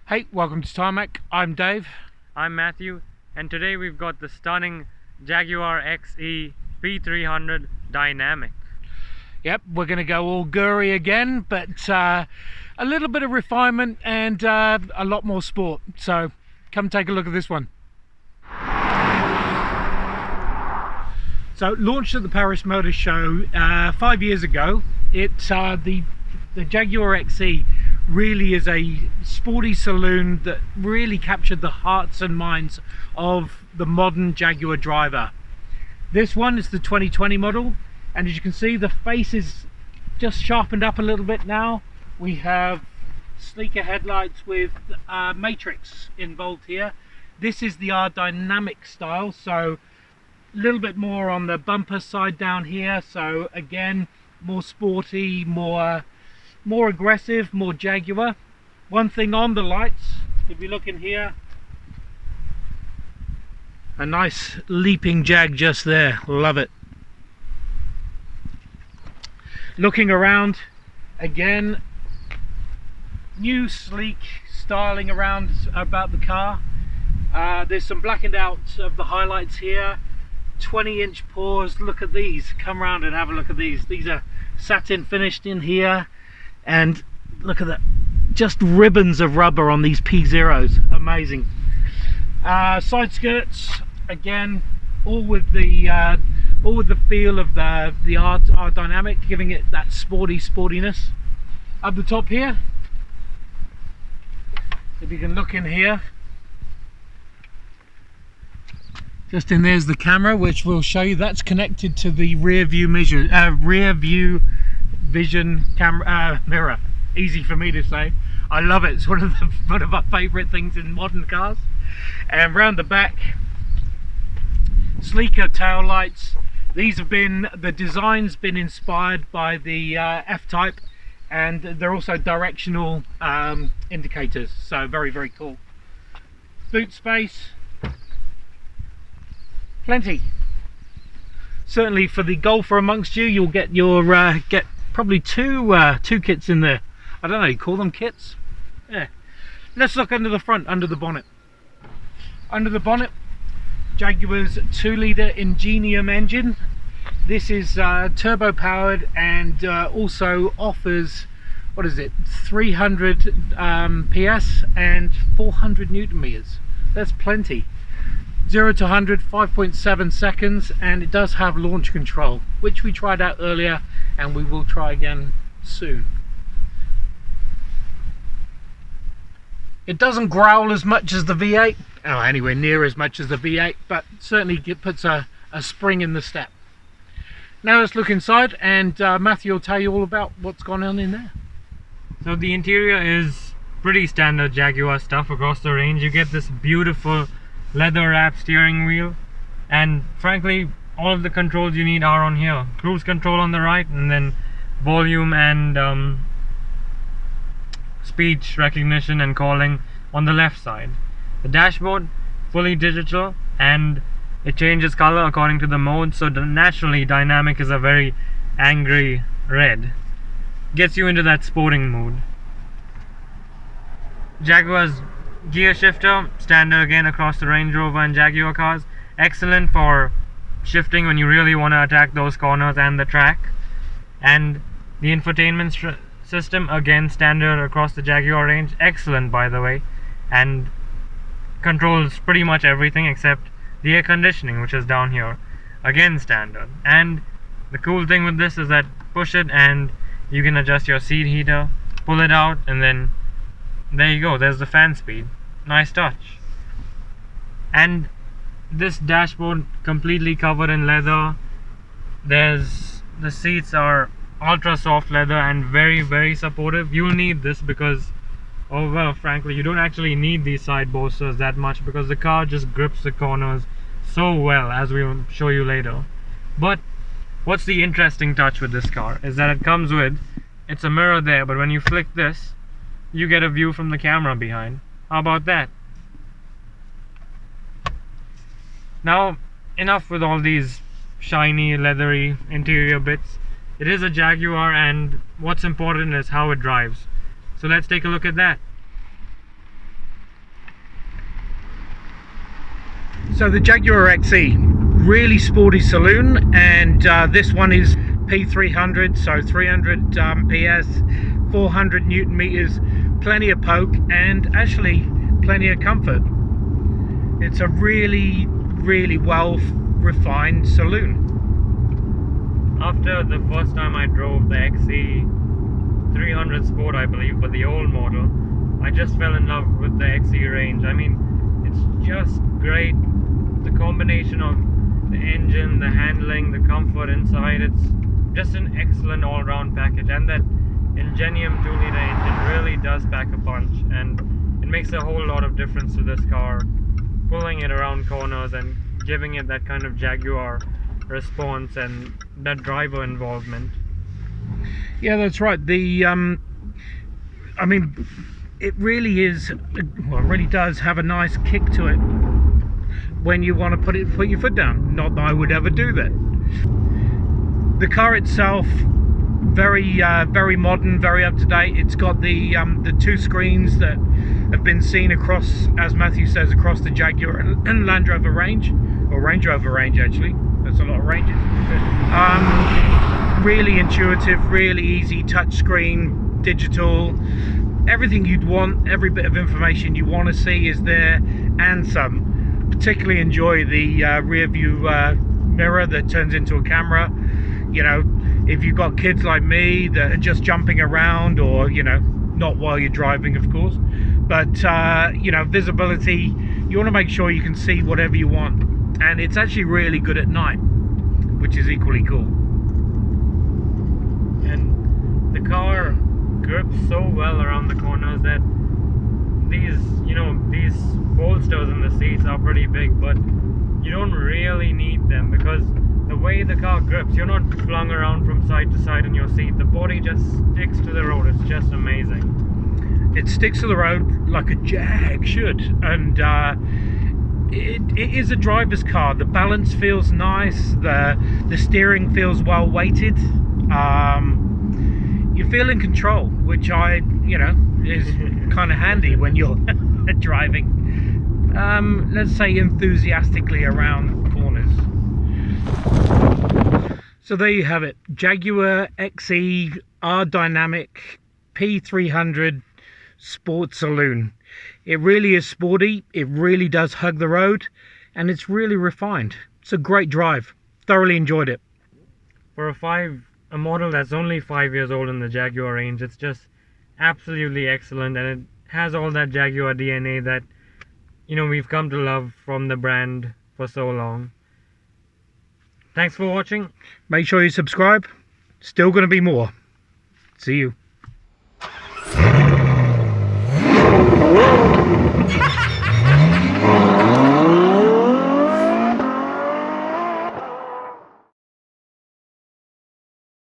Hey, welcome to Tarmac. I'm Dave. I'm Matthew, and today we've got the stunning Jaguar XE P300 Dynamic. Yep, we're going to go all gory again, but a little bit of refinement and a lot more sport. So come take a look at this one. So launched at the Paris Motor Show 5 years ago. It's the Jaguar XE really is a sporty saloon that really captured the hearts and minds of the modern Jaguar driver. This one is the 2020 model, and as you can see, the face is just sharpened up a little bit now. We have sleeker headlights with matrix involved here. This is the dynamic style, so a little bit more on the bumper side down here, so again more sporty, more aggressive, more Jaguar. One thing on the lights, if you look in here, a nice leaping Jag just there, love it. Looking around, again, new sleek styling around about the car. There's some blackened out of the highlights here, 20-inch pours. Look at these, come around and have a look at these. These are satin finished in here. And look at that, just ribbons of rubber on these P0s, amazing. Side skirts, again, all with the feel of the R dynamic, giving it that sportiness. Up the top here, if you can look in here, just in there's the camera, which we'll show you. That's connected to the rear view vision camera mirror. Easy for me to say. I love it. It's one of our favorite things in modern cars. And round the back, sleeker tail lights. These have been, the design's been inspired by the F-Type, and they're also directional indicators, so very cool. Boot space, plenty. Certainly for the golfer amongst you, you'll get your probably two kits in there. I don't know, you call them kits? Yeah. Let's look under the front, under the bonnet. Under the bonnet, Jaguar's 2-litre Ingenium engine. This is turbo powered and also offers, what is it, 300 PS and 400 Newton meters. That's plenty. 0 to 100, 5.7 seconds, and it does have launch control, which we tried out earlier and we will try again soon. It doesn't growl as much as the V8, anywhere near as much as the V8, but certainly it puts a spring in the step. Now let's look inside, and Matthew will tell you all about what's gone on in there. So the interior is pretty standard Jaguar stuff across the range. You get this beautiful leather wrapped steering wheel, and frankly all of the controls you need are on here. Cruise control on the right, and then volume and speech recognition and calling on the left side. The dashboard, fully digital, and it changes color according to the mode, so naturally dynamic is a very angry red. Gets you into that sporting mood. Jaguar's gear shifter, standard again across the Range Rover and Jaguar cars. Excellent for shifting when you really want to attack those corners and the track. And the infotainment system, again standard across the Jaguar range. Excellent, by the way, and controls pretty much everything except the air conditioning, which is down here. Again standard. And the cool thing with this is that push it and you can adjust your seat heater, pull it out, and then there you go, there's the fan speed. Nice touch. And this dashboard completely covered in leather. The seats are ultra soft leather and very supportive. You'll need this because, oh well, frankly you don't actually need these side bolsters that much because the car just grips the corners so well, as we will show you later. But what's the interesting touch with this car is that it comes with, it's a mirror there, but when you flick this you get a view from the camera behind. How about that? Now enough with all these shiny leathery interior bits. It is a Jaguar, and what's important is how it drives. So let's take a look at that. So the Jaguar XE, really sporty saloon, and this one is P300, so 300 PS, 400 Newton meters, plenty of poke, and actually plenty of comfort. It's a really, really well refined saloon. After the first time I drove the XE 300 Sport, I believe, but the old model, I just fell in love with the XE range. I mean, it's just great. The combination of the engine, the handling, the comfort inside, it's just an excellent all-round package. And that Ingenium 2-liter engine really does pack a punch, and it makes a whole lot of difference to this car, pulling it around corners and giving it that kind of Jaguar response and that driver involvement. Yeah, that's right. The I mean, it really is, well, it really does have a nice kick to it when you want to put your foot down. Not that I would ever do that. The car itself, very very modern, very up to date. It's got the 2 screens that have been seen across, as Matthew says, across the Jaguar and Land Rover range, or Range Rover range actually. That's a lot of ranges. Really intuitive, really easy, touch screen, digital. Everything you'd want, every bit of information you want to see is there, and some. Particularly enjoy the rear view mirror that turns into a camera. You know, if you've got kids like me that are just jumping around, or, you know, not while you're driving, of course, but you know, visibility, you want to make sure you can see whatever you want. And it's actually really good at night, which is equally cool. And the car grips so well around the corners that these, you know, these bolsters in the seats are pretty big, but you don't really need them, because the way the car grips, you're not flung around from side to side in your seat. The body just sticks to the road. It's just amazing. It sticks to the road like a Jag should, and it is a driver's car. The balance feels nice, the steering feels well weighted. You feel in control, which you know, is kind of handy when you're driving, let's say, enthusiastically around corners. So there you have it, Jaguar XE R-Dynamic P300 Sport Saloon. It really is sporty, it really does hug the road, and it's really refined. It's a great drive, thoroughly enjoyed it. For a model that's only 5 years old in the Jaguar range, it's just absolutely excellent, and it has all that Jaguar DNA that, you know, we've come to love from the brand for so long. Thanks for watching. Make sure you subscribe. Still going to be more. See you.